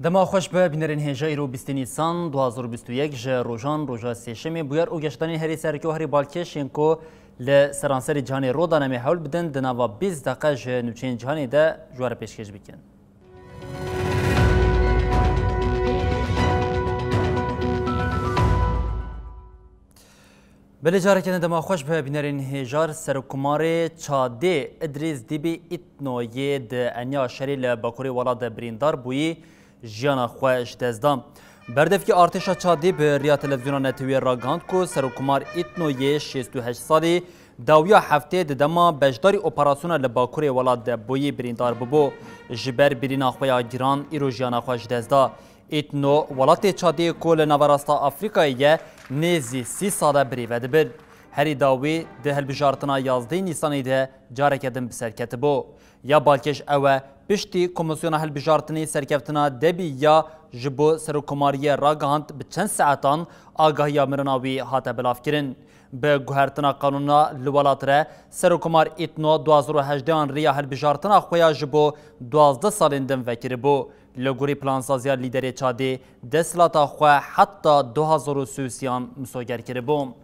دما خوش به بینرین هجای رو 20 نیسان 2021 ج روزان روزا سهشنبه بویر او گشتنی هری سرکی و هری بالکش اینکو ل سرانسر جهانی رو دانمی حول بدن دنوا 20 دقیقه ج نوچین جهانی ده جوار پیشکش بکن. بله جاره کنه دما خوش به بینرین هجار سرکمار چاده ادریس دیبی ایتنوی ده انیا شری لباکوری ولاد بریندار بویی جیانا خوش دزدام. بردف که ارتش چادی به ریا تلویزیون نتوی راگاند کو سرکمار ایتنوی 68 سالی داویا هفته دما بجداری اپراسیون لباکوری ولاد بویی بریندار ببو جبر برینا خویا گیران ایرو جیانا خوش دزدا. ایتنو ولات چادی کل نواراستا آفریقایی نزی 30 ساله بریود بر. هری داوی ده هلبجارتنا 11 نیسانی ده جاره کدن بسرکت بو. یا بالکش اوه پشتی کمیسیون هلبجارتنی سرکفتنا دبی یا جبو سرکماری راگاند به چند ساعتان آگاهی مرناوی هاته بلاف کرن. به گوهرتنا قانونا لولات را سرکمار ایتنو 2018 ریا هلبجارتنا خویا جبو 12 سالندن وکر بو. لگوری پلانسازیا لیدری چادی دسلاتا خواه حتی 2030 مسوگر کرده بوم.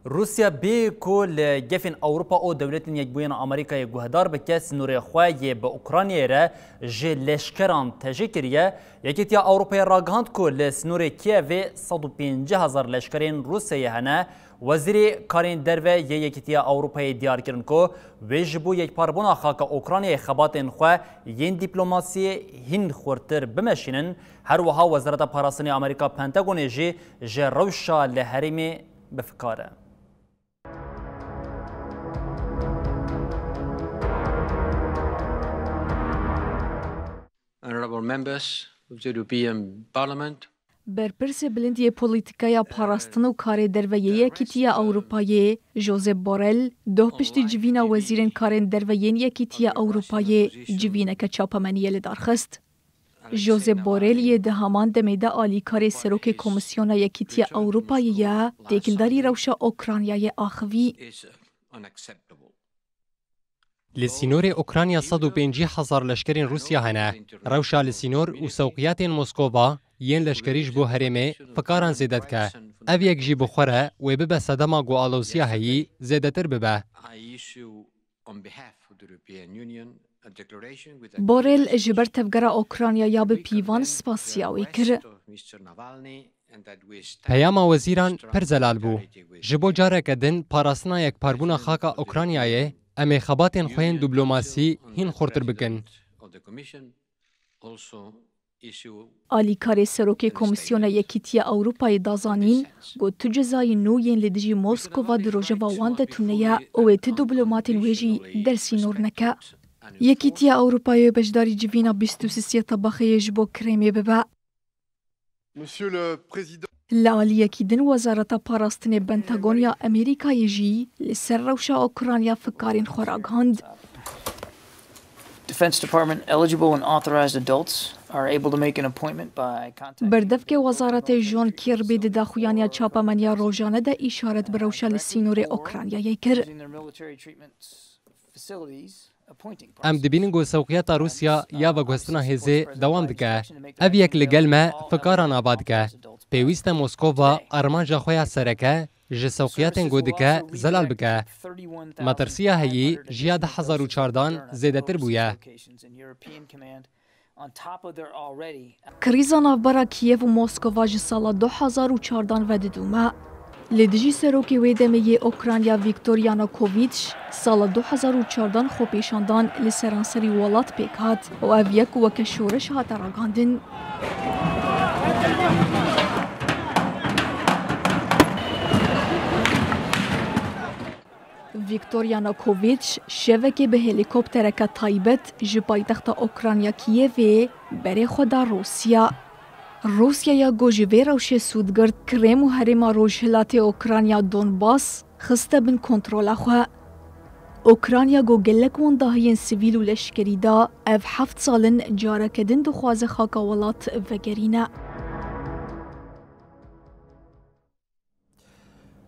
روسیا بی کل گفن اوروپا او دولت یک بوین آمریکای گوهدار بکه سنور خواهی به اوکراینی را جه لشکران تجکریه یکی تیا اوروپای راگهاند کل سنور کیوی 150,000 لشکرین روسیه هنه وزیر کارین دروه یکی تیا اوروپای دیار کرن کو ویجبو یک پاربونا خاک اوکراینی خباتن خواه ین دیپلوماسی هین خورتر بمشینن هر وها وزارت پاراسنی آمریکا پنتاگون جه روشا لحریمی بفکاره. Honorable members of the European Parliament. برپرس بلندی پولیتیکای پاراستن و کار درویه کیتیا اروپایی جوزپ بورل دو پشتی جوینا وزیرن کارن درویه کیتیا اروپایی جوینا که چاپمنیه لدارخست. جوزپ بورل یه دهمان دمیده آلی کار سروک کمیسیون یکیتیا اروپایی دیکلداری روشا اوکراینای آخوی. لسینور اوکراینیا 150,000 لشکرین روسیا هنه. روشا لسینور و سوقیات موسکووا ین لشکریش بو هرمه فکاران زیدت که. او یک جی بخوره و ببه صدما گو آلوسیا هایی زیدتر ببه. بورل جبر تفگر اوکراینیا یا به پیوان سپاسیاوی کر. پیام وزیران پر زلال بو. جبو جاره کدن پاراسنا یک پربونا خاکا اوکراینیای امی خباتن خوین دیپلماسی هین خورتر بکن. آلی کار سروک کمیسیون یکیتیا اروپای دازانین گو تو جزای نوین لدجی موسکو و دروژه و وانده تونه او ات دیپلماتین ویجی درسی نور نکه. یکیتیا اروپای بجداری جوینا 23 طبخه جبو کریمی ببا. لالی کیدن وزارت پاراستن پنتاگونیا امریکای جی لسر روشا اوکراینیا فکارین خوراگاند. Defense Department eligible and authorized adults are able to make an appointment by contacting. بردف که وزارت جان کیربی د داخویانیا چاپمنیا روزانه ده اشارت بروشا لسینور اوکراینیا یکر. ام دبینن گو سوقیات روسیا یا و گوستنا هزه دوام دکه. او یک لگل ما فکاران آباد که. پیویست موسکووا ارمانجا خویا سرکه جه سوقیاتن گو دکه زلال بکه. مترسیه هایی جیاد 1014 زیده تر بویه. کریزا نافبرا کیف و موسکووا جه سالا 2014 وددومه. لدجی سروکی ویدمی اوکراینیا ویکتوریانوکوویچ سال 2014 خو پیشاندان لسرانسری ولات پیکات و او یک وک شورش هات راگاندن. ویکتور یانوکوویچ شوکی به هلیکوپترک تایبت ji paytexta Ukrayna Kiyevê berê xwe da Rûsya. Rûsyaya got ji vê rewşê sûdgirt Krêm û herêma Rojhilatê Ukrayna Donbas xiste bin kontrola xwe. Ukrayna got gelek wan dahiyên sivîl û leşkerî da ev 7 salin careke din dixwaze xaka welat vegerîne.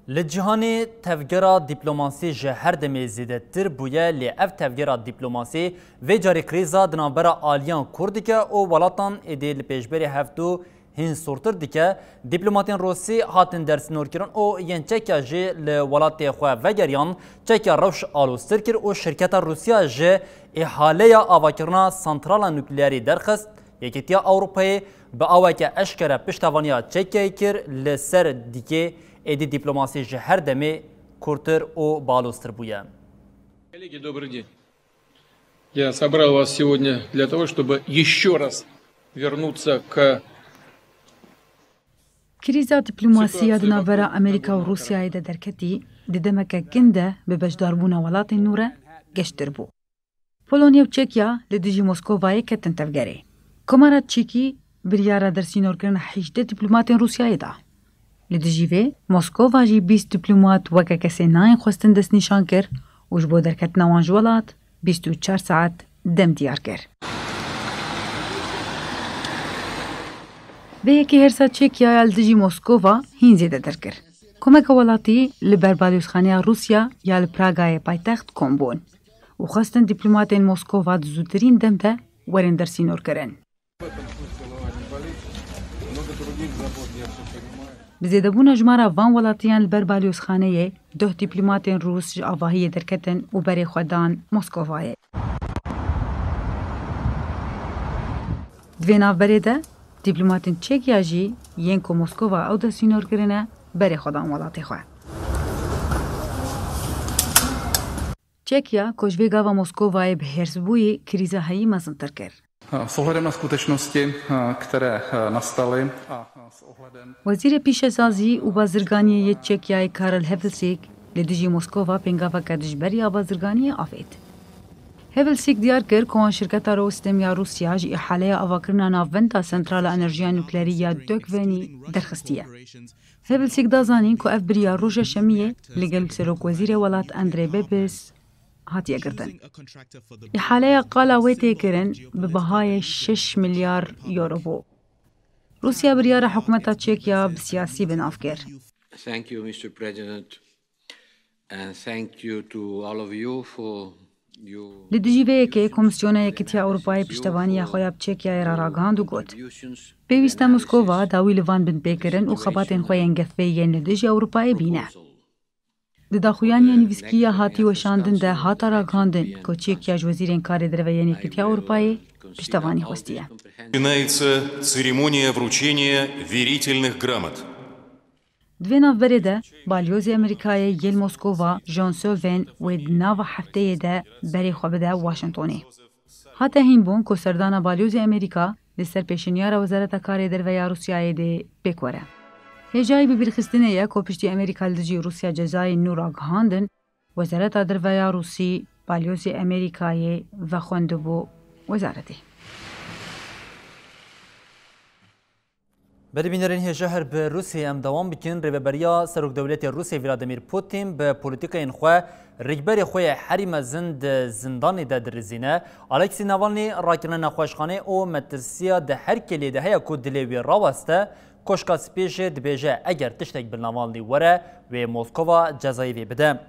Li cîhanê tevgera dîplomasî ji her demê zêdetir bûye lê ev tevgera dîplomasî vê carê krîza di navbera aliyan Kur dike û welatan êdî li pêşberî hevdû hîn sortir dike. Dîplomatên Rûsî hatin dersînorkirin û yên çekya jî li welatê xwe vegeriyan çekya rewş aloztir kir û şirketa Rûsya ji îhaleya avakirina santrala nukleerî derxist. Yekîtiya Ewropayê bi aweke eşkere piştevaniya Çekyayê kir li ser dîkê êdî dîplomasî ji her demê kurtir û baloztir bûye. Коллеги, добрый день. Я собрал вас сегодня для того, чтобы еще раз вернуться к Krîza dîplomasiya di navbera Amerîka û Rûsyayê de derketî di demeke kin de bi beşdarbûna welatên nû re geştir bû. Polonya û Çekya li dijî Moskovayê ketin tevgerê. Komara Çîkî biryara dersînorkirina 18 dîplomatên Rûsyayê da. Li dijî vê Moskova jî 20 dîplomat weke kesê nayên xwestin destnîşan kir û ji bo derketina wan ji welat 24 saet dem diyar kir. Vê yekê hersa Çekyaya li dijî Moskova hîn zêde derkir. Komeka welatî li ber balyozxaneya Rûsya ya li Pragayê paytext kom bûn û xwestin dîplomatên Moskova di zûtirîn dem de werên dersînor kirin. Bi zêdebûna jmara van welatiyan li ber balyozxaneyê 10 dîplomatên Rûs ji avahiyê derketin û berê xwe dan Moskovayê. Di vê navberê de dîplomatên Çekya jî yên ku Moskova ew dersînor kirine berê xwe dan welatê xwe. Čekija, ko žvěgava Moskova je běrzbůji kriza hají mazintar kir. S ohledem na skutečnosti, které nastaly a s ohledem... Wazîrê Pîşesazî û Bazirganiyê Çekyayê Karel Havlíček li dijî Moskova pêngaveke dijberiya bazirganiyê afêt. Havlíček diyar kir ku wan şirketa Rostemya Rûsya ji îhaleya avakirina navbenda sentrala enerjiya nuklerî ya Dökvenî derxistiye. Havlíček da zanîn ku ev biriya roja şemiyê li gel Serokwezîrê welat Andrei Babis hatiye girtin. İhaleya qala wê tê kirin bi bihayê 6 milyar euro bû. Rusya biryara hikûmeta Çekya bi siyasî binav kir. Thank you, Mr. President, and thank you to all of you for your Li dijî vê yekê Komisyona Yekîtiya Ewropayê piştevaniya xwe ya Çekyayê ra ragihand û got. Pêwîst e Moskova dawî li van bin pêkirin û xebatên xwe yên gefê yên li dijî Ewropayê bîne. Di daxuyaniya nivîskiya hatî weşandin de hata ragihandin ku Çekya ji wezîrên karê derveyên Yekîtiya Ewropayê piştevanî xwestiye. Начинается церемония вручения верительных грамот. Di vê navberê de balyozê Amerîkayê yêl Moskova John Sullivan wê di nava hefteyê de berê xwe bide Washingtonê. Hate hînbûn ku serdana balyozê Amerîka li ser pêşîniyara Wezareta Karê Derve ya Rûsyayê de pêk were. Hêjayî bibîrxistinê ye ku piştî Amerîka li dijî Rûsya cezayên nû ragihandin, Wezareta Derve ya Rûsî balyozê Amerîkayê vexwendibû wezaretê. Berîbînerên hêja bi Rûsyê em dewam bikin rêveberiya Serokdewletê Rûsyê Vladimir Putin bi polîtîkayên xwe rêkberê xwe yê herî mezin di zindanê de dirizîne. Alexei Navalny rakirina nexweşxanê û metirsiya di her kelê de heye ku dilê wê raweste, koşka spê jê dibêje eger tiştek bi Navalny were wê Moskova cezayê vê bide.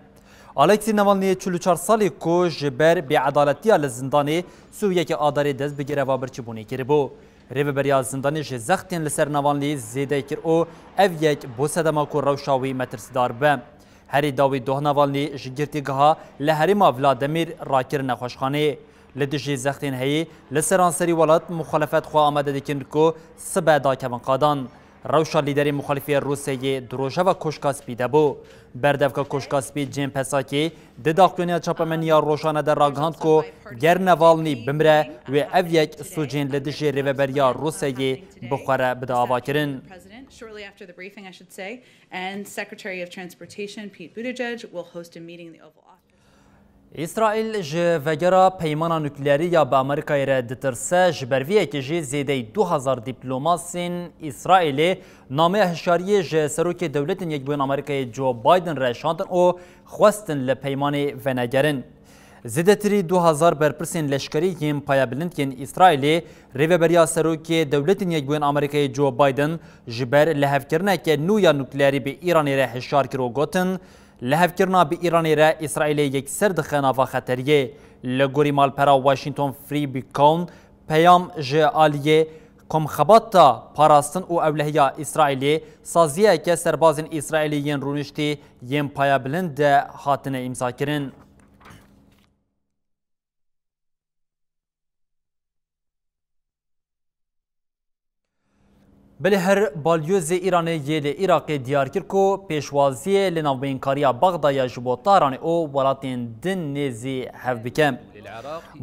Alexei Navalny 44 salî ku ji ber bêedaletiya li zindanê Sûriyekê adarê dest bi gereva birçîbûnê kiribû. Rêveberiya zindanê ji zextên li ser Navalny zêde kir û ev yek bo sedema ku rewşa wî metirsdar be. Herî dawî doh Navalny ji girtîgeha li herêma Vladimir rakirin nexweşxanê. Li dijî zextên heyî li seranserî welat muxalefet xwe amade dikin ku sibe dakevin qadan. Rewşa lîderê muxalîfê Rûsyayê di rojeva koşka spî de bû. Berdevka koşka spî Cem Pesakê di daxuyaniya çapemeniya rojane de ragihand ku ger Navalny bimre wê ev yek sûcên li dijî rêveberiya Rûsyayê bixwere bide avakirin. Shortly after the briefing, I should say, and Secretary of Transportation Pete Buttigieg will host a meeting in the Oval Office. İsrail ji vegera peymana nükleeriya bi Amerikayê re ditirse ji ber vê yekê jî zêdey 2000 dîplomasên İsraîlê nameya hişyariyê ji serokê dewletên Yekbûyên Amerîkayê Joe Biden re şandin û xwestin li peymanê venegerin. Zêdetirî 2000 berpirsên leşkerî yên payabilindkên İsraîlê rêveberiya serokê dewletên Yekbûyên Amerîkayê Joe Biden ji ber lehevkirineke nû ya nukleerî bi Îranê re hişyar kir û gotin lehevkirina bi Îranê re İsraîlê yekser dixe nava xeteriyê. Li gorî malpera Washington Free Beacon peyam ji aliyê komxebata parastin û ewlehiya İsraîlê saziyeke serbazên İsraîlî yên rûniştî yên payabilind de hatine îmzakirin. Belê her balyozê Îranê yê li Iraqê diyar kir ku pêşwaziyê li navbeynkariya Bexdaya ji bo Tehranê û welatên din nêzî hev bike.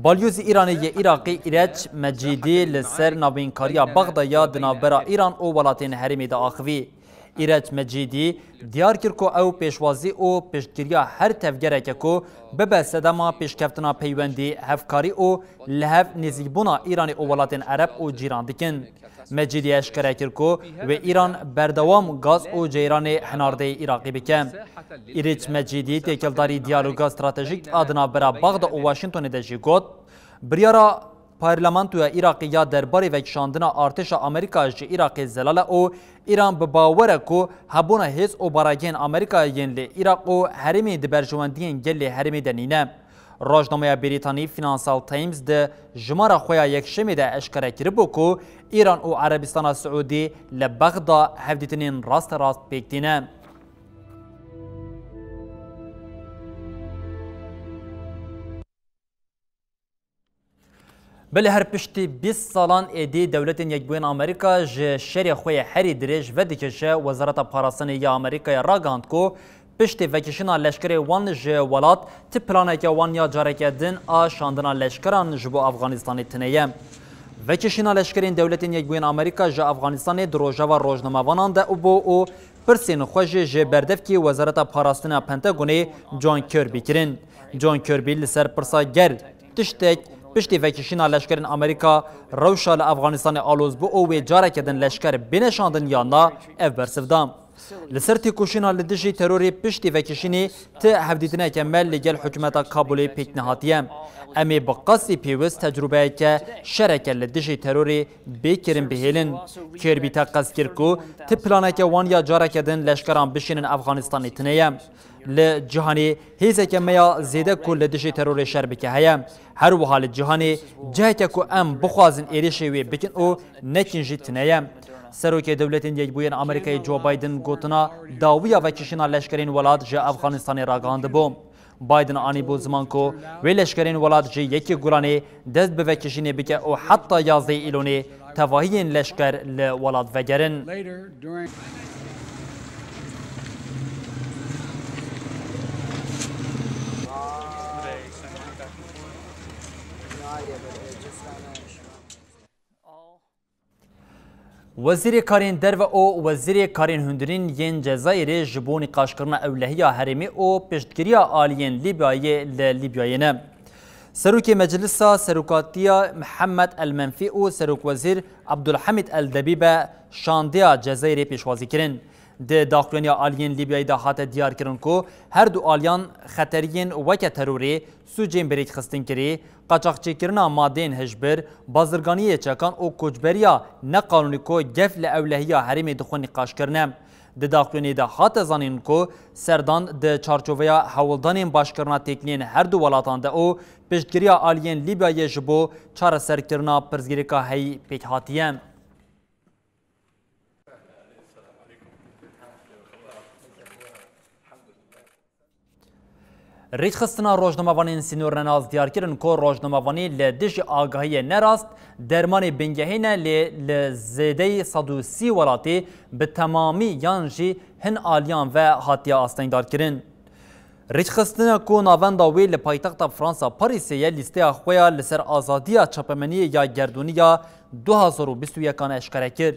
Balyozê Îranê yê Iraqê İreç Mecidî li ser navbeynkariya Bexdaya di navbera Îran û welatên herêmê de axivî. İreç Mecidî diyar kir ku ew pêşwazî û pêşgiriya her tevgereke ku bibe sedema pêşkeftina peywendî, hevkarî û li hev nêzîkbûna Îranê û welatên Ereb û cîran dikin. Mecidî eşkere kir ku wê Îran berdewam gaz û ceyranê hinardeyê Iraqê bike. İreç Mecidî têkildarî diyaloga stratejîk a di navbera Bexda û Washingtonê de jî got, biryara Parlamentoya Iraqê ya derbarê vekişandina artêşa Amerîka ji Iraqê zelale û Îran bi bawere ku hebûna hêz û baragên Amerîkayê yên li Iraq û herêmê di berjewendiyên gelê herêmê de nîne. Rojnameya Brîtanî Financial Times di jimara xwe ya yekşemê de eşkere kiribû ku İran û Erebistana Siûdî li Bexda hevdîtinên rasterast pêktîne. Belê her piştî 20 salan êdî dewletên Yekbûyên Amerîka ji şerê xwe yê herî dirêj vedikişe Wezareta Parastinê ya Amerîkaya ragihand ku piştî vekişina leşkerê wan ji welat ti planeke wan ya careke din a şandina leşkeran ji bo Afganistanê tineye. Vekişina leşkerên dewletên Yekbûyên Amerîka ji Afganistanê di rojava rojnamevanan de bû û pirsên xwe jî ji berdevkî Wezareta Parastina Pentagonê John Kirby kirin. John Kirby li ser pirsa ger tiştek piştî vekişîna leşkerên Amerîka rewşa li Afganistanê alozbû û wê careke din leşker bêneşandin ya na ev bersivda. Li ser têkoşîna li dijî terorê piştî vekişînê ti hevdîtineke me li gel hikûmeta Kabulê pêk nehatiye. Em ê bi qasî pêwîst tecrübeyeke şereke li dijî terorê bêkirin bihêlin. Kirby te qez kir ku ti planeke wan ya careke din leşkeran bişînin Afganistanê tineye. Li cihanê hêzeke me ya zêde ku li dijî terorê şer bike heye. Her wiha li cihanê ciheke ku em bixwazin êrişê wê bikin û nekin jî tineye. Serokê dewletên Yekbûyên Amerîkayê Joe Biden gotina dawiya vekişîna leşkerên welat ji Afganistanê ragihandibû. Biden anî bû ziman ku wê leşkerên welat ji yekê guranê dest bi vekişînê bike û heta 11 îlonê tevahiyên leşker li welat vegerin. Wezîrê Karên Derve û Wezîrê Karên Hundirîn yên Cezayirê ji bo nîqaşkirina ewlehiya herêmê û piştgiriya aliyên Lîbyayê li Lîbyayê ne. Serokê Meclisa Serokatiya Mihemed El-Menfî û Serokwezîr Abdulhamid El-Debîbe şandiya Cezayirê pêşwazî kirin. Di daxuyaniya aliyên Lîbyayê de hate diyar kirin ku her du aliyan xeteriyên weke terorê, sûcên birêkxistin kirî, qaçaxçêkirina madeyên hişbir, bazirganiyê çekan û koçberiya neqanûnî ku gef li ewlehiya herêmê dixwe nîqaşkirine. Di daxuyanê de hate zanîn ku serdan di çarçoveya hewildanên başkirina têkiliyên her du welatan de û piştgiriya aliyên Lîbyayê ji bo çareserkirina pirzgirêka heyî pêk hatiye. Rêxistina rojnamevanên Sînor Renaz diyar kirin ku rojnamevanî li dijî agahiyê nerast dermanê bingehê ne lê li zêdeyî 130 welatê bi temamî yan jî hin aliyan ve hatiye astengdar kirin. Rêxistina ku navenda wê li paytexta Fransa Parîsê ye lîsteya xwe ya li ser azadiya çapemeniyê ya gerdûniya 2021 eşkere kir.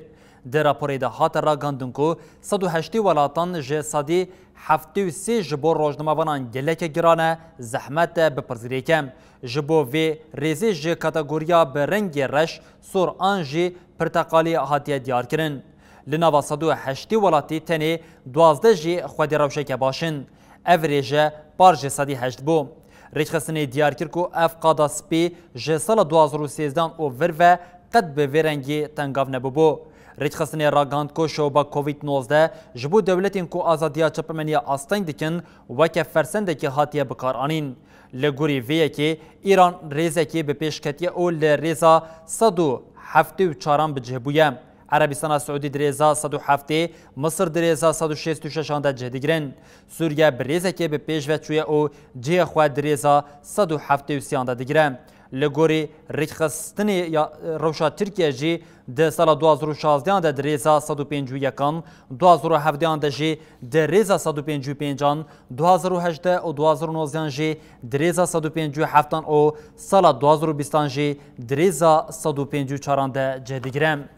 در راپوری ده هات را گندن کو 108 ولاتان ج صدی 73 جبو روزنامه‌وانان گلک گرانه زحمت بپرزیری کم جبو و ریزی ج کاتگوریا به رنگ رش سور آنجی پرتقالی هاتیه دیار کرن لناوا 108 ولاتی تنی 12 جی خودی روشک باشن اوریجه بارج 108 بو ریخستنی دیار کرد که اف قادا سپی جه سال 2013 او ور قد به ورنگی تنگاو نبو ریخستنی راگاند که شوبا کووید 19 جبو دولتین که آزادیا چپمنی آستین دکن و که فرسنده که هاتیه بکار آنین لگوری ویه که ایران ریزه که به پیشکتیه او لریزا 174 بجه بویم عربستان سعودی دريزا 107 مصر دريزا 166 ده جهدگرن سوریا بریزه که به پیش و چوی او جه خو دريزا 173 ده دگرن لگوری رخصتنی یا روشا ترکیه جی ده سال 2016 ده دريزا 151 2017 ده جی دريزا 155 2018 و 2019 جی دريزا 157 او سال 2020 جی دريزا 154 ده جهدگرن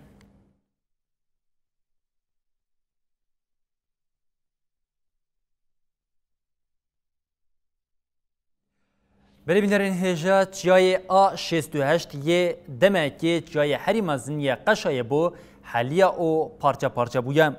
بربینرین هجا چیای A68 یه دمکی چیای هری مزن یه قشای بو حالیا او پارچه پارچه بویم.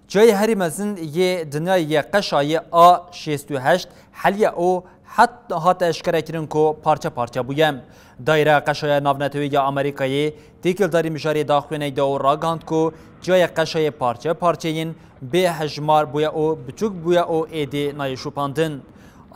چیای هری مزن یه دنیای یه قشای A68 حالیا او حتی اشکره کرن کو پارچه پارچه بویم. دایره قشای ناونتوی یا آمریکایی تیکل داری مشاری داخوینه دو راگاند کو چیای قشای پارچه پارچه این به حجمار بویا او بچوک بویا او ایدی نایشو پاندن.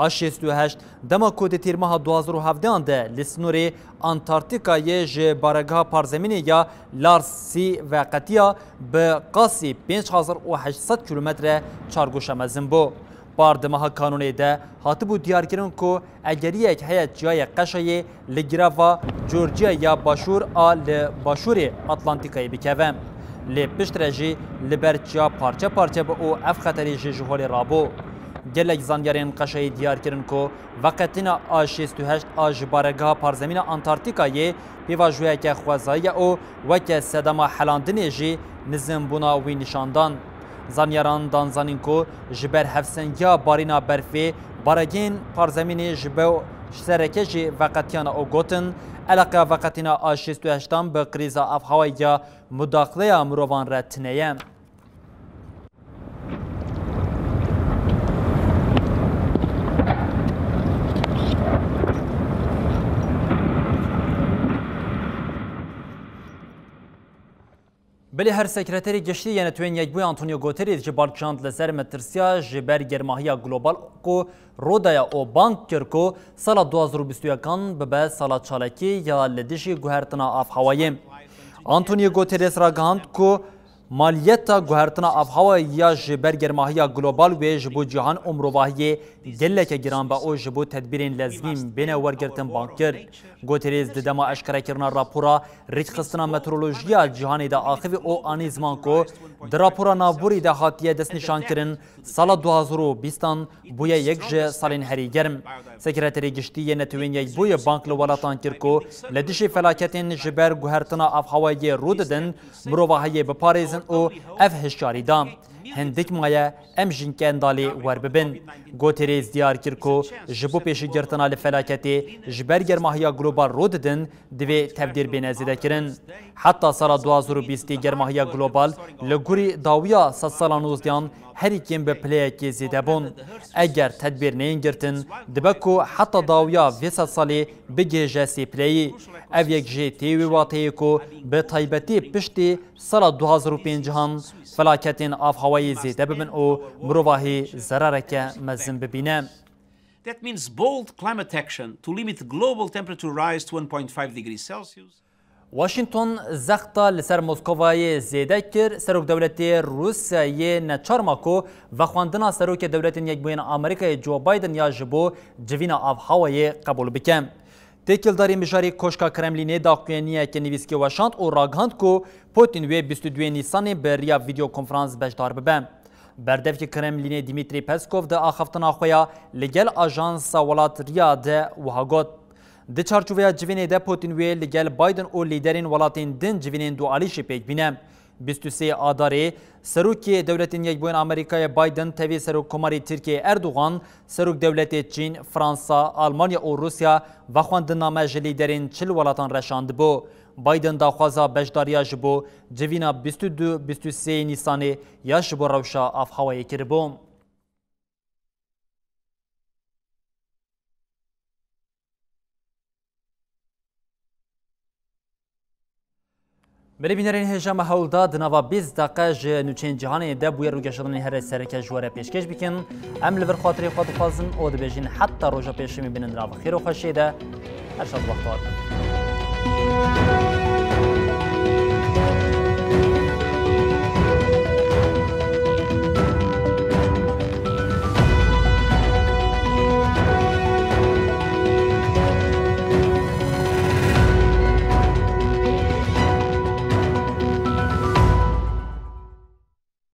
A68 دما کود تیرماه 2017 ده لسنوری انتارکتیکای ج بارگاه پارزمینی یا لارسی و قطیا به قاسی 5800 کیلومتر چارگوش مزن بو. باردمها کانونی ده هاتبو دیار کرن کو اگری یک حیات جای قشای لگراوا جورجیا یا باشور آل باشور اتلانتیکای بکوم. لی پشترجی لبرچیا پارچه پارچه با او اف خطری جهول رابو. گلک زانیارین قشای دیار کرن کو وقتنا A68 آج بارگاه پارزمین انتارکتیکای پیواجویا که خوازایی او وکه صدما حلاندنی جی نزم بونا وی نشاندان. زانیاران دانزانین کو جبر هفسنگیا بارینا برفی بارگین پارزمین جبو سرکه جی وقتیانا او گوتن علاقه وقتنا A68 به کریزا افهوایی مداخله مروان را تنیم. بلی هر سکرتری گشتی یعنی توین یک بوی آنتونیو گوتریز جبال کشاند لسر مترسیا جبر گرماهیا گلوبال کو رودایا او بانک کرکو سال 2021 به سال چالکی یا لدیشی گوهرتنا آف هوایی. آنتونیو گوتریز را گاند کو مالیتا گوهرتنا آف هوایی یا جبر گرماهیا گلوبال و جبو جهان امروواهی گلک گران با او جبو تدبیرین لازمین بین ورگرتن بانکر. گوتریز دما اشکره کرنا راپورا ریخستنا مترولوژیا جهانی دا آخوی او آنی زمان کو در راپورا نابوری دا حاتیه دست نشان کرن سال 2020 بویا یک جه سالین هری گرم. سکرتری گشتی نتوین یک بویا بانک لولاتان کرکو لدیش فلاکتین جبر گوهرتنا آف هوایی روددن مروواهی بپاریزن او اف هشکاری دام. هندک مایه ام جنک اندالی ور ببن. گوتریز دیار کرکو جبو پیش گرتنا لفلاکتی جبر گرماهیا گلوبال روددن دوی تبدیر بینزیده کرن. حتی سال 2020 گرماهیا گلوبال لگوری داویا 100 سال نوزدیان هر کیم به پلیه که زیده بون. اگر تدبیر نین گرتن دبکو حتی داویا 200 سالی بگه جسی پلیه. او یک جه تیوی واته کو به طایبتی پشتی سال 2005 فلاکتین آف هوایی زیده ببین او مروواهی ضررکه مزن ببینه. That means bold climate action to limit global temperature rise to 1.5 degrees Celsius. واشنطن زخطا لسر موسکوای زیده کر سروک دولت روسیه نچارما کو و خواندنا سروک دولت یک بین آمریکای جو بایدن یا جبو جوینا آف هوایی قبول بکم. تکل داری مجاری کوشکا کرملینی داخوینیه که نویسکی واشاند او راگاند کو پوتین و 22 نیسان بریا ویدیو کنفرانس بجدار ببن. بردف که کرملینی دیمیتری پسکوف ده آخفتنا خویا لگل آژانس ولات ریا ده وهاگوت. ده چارچوبه جوینه ده پوتین و لگل بایدن او لیدرین ولاتین دن جوینین دو آلیش پیک بینه. 23 آداری سروک دولت یکبوین آمریکای بایدن تاوی سروک کماری ترکیه اردوغان سروک دولت چین، فرانسا، آلمانیا و روسیا و خواندنامه جلیدرین 40 ولاتان رشاند بو. بایدن داخوازا بجداریا جبو جوینا 22-23 نیسانی یا جبو روشا آف هوایی کربو. بینرین هجام هولدا دنوا 20 دقیقه ج نوچین جهانی ده بوی رو گشتن هر سرکه جواره پیشکش بکن ام لور خاطری خود خوازن او دبیجین حتی روزا پیش میبینن راو خیر و خوشیده هر شاد وقت